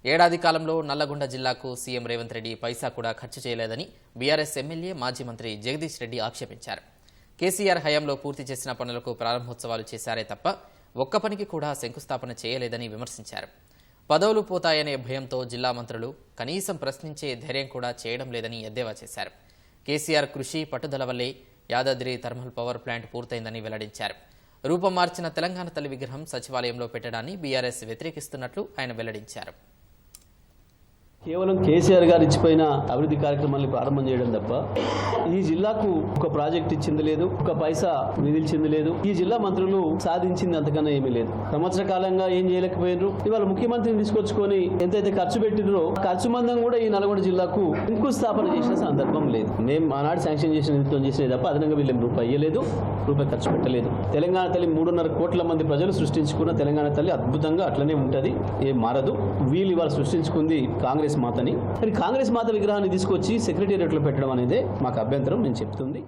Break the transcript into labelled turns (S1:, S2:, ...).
S1: ఏడాది కాలంలో నల్లగొండ జిల్లాకు సీఎం రేవంత్ రెడ్డి పైసా కూడా ఖర్చు చేయలేదని బీఆర్ఎస్ ఎమ్మెల్యే మాజీ మంత్రి జగదీష్ రెడ్డి ఆక్షేపించారు. కేసీఆర్ హయాంలో పూర్తి చేసిన పనులకు ప్రారంభోత్సవాలు చేశారే తప్ప ఒక్క పనికి కూడా శంకుస్థాపన చేయలేదని విమర్శించారు. పదవులు పోతాయనే భయంతో జిల్లా మంత్రులు కనీసం ప్రశ్నించే ధైర్యం కూడా చేయడం లేదని ఎద్దేవా చేశారు. కేసీఆర్ కృషి పట్టుదల వల్లే యాదాద్రి థర్మల్ పవర్ ప్లాంట్ పూర్తయిందని వెల్లడించారు. రూపం మార్చిన తెలంగాణ తల్లి విగ్రహం సచివాలయంలో పెట్టడాన్ని బీఆర్ఎస్ వ్యతిరేకిస్తున్నట్లు ఆయన వెల్లడించారు.
S2: కేవలం కేసీఆర్ గారు ఇచ్చిపోయిన అభివృద్ధి కార్యక్రమాన్ని ప్రారంభం చేయడం తప్ప ఈ జిల్లాకు ఒక ప్రాజెక్ట్ ఇచ్చింది లేదు, ఒక పైసా నిధులిచ్చింది లేదు. ఈ జిల్లా మంత్రులు సాధించింది అంతకన్నా ఏమీ లేదు. సంవత్సర కాలంగా ఏం చేయలేకపోయినారు. ఇవాళ ముఖ్యమంత్రిని తీసుకొచ్చుకొని ఎంతైతే ఖర్చు పెట్టినరో ఖర్చు మందం కూడా ఈ నల్గొండ జిల్లాకు శంకుస్థాపన చేసిన సందర్భం లేదు. మేము ఆనాడు శాంక్షన్ చేసిన నిధులతో చేసేది తప్ప అదనంగా వీళ్ళేం రూపాయి ఇయ్యలేదు, రూపాయి ఖర్చు పెట్టలేదు. తెలంగాణ తల్లి 3.5 కోట్ల మంది ప్రజలు సృష్టించుకున్న తెలంగాణ తల్లి అద్భుతంగా అట్లనే ఉంటుంది, ఏం మారదు. వీళ్ళు ఇవాళ సృష్టించుకుంది కాంగ్రెస్ మాతని. కాంగ్రెస్ మాత విగ్రహాన్ని తీసుకొచ్చి సెక్రటేరియట్లో పెట్టడం అనేది మాకు అభ్యంతరం నేను చెప్తుంది.